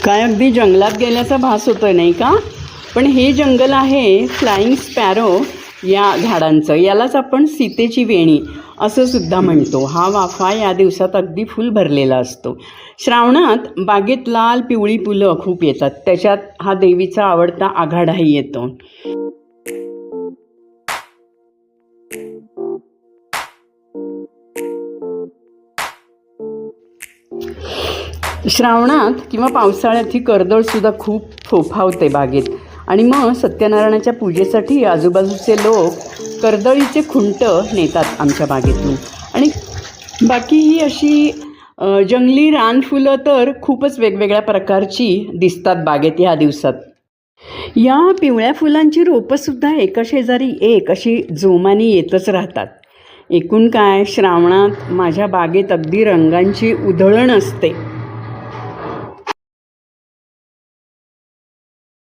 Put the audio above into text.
काय अगदी जंगलात गेल्याचा भास होतोय नाही का? पण हे जंगल आहे फ्लाइंग स्पॅरो या झाडांचं. यालाच आपण सीतेची वेणी असं सुद्धा म्हणतो. हा वाफा या दिवसात अगदी फुल भरलेला असतो. श्रावणात बागेत लाल पिवळी फुलं खूप येतात. त्याच्यात हा देवीचा आवडता आघाडाही येतो. श्रावणात किंवा पावसाळ्यात ही कर्दळसुद्धा खूप फोफावते बागेत. आणि मग सत्यनारायणाच्या पूजेसाठी आजूबाजूचे लोक कर्दळीचे खुंट नेतात आमच्या बागेतून. आणि बाकी ही अशी जंगली रानफुलं तर खूपच वेगवेगळ्या प्रकारची दिसतात बागेत ह्या दिवसात. या पिवळ्या फुलांची रोपंसुद्धा एका शेजारी एक अशी जोमाने येतच राहतात. एकूण काय, श्रावणात माझ्या बागेत अगदी रंगांची उधळण असते.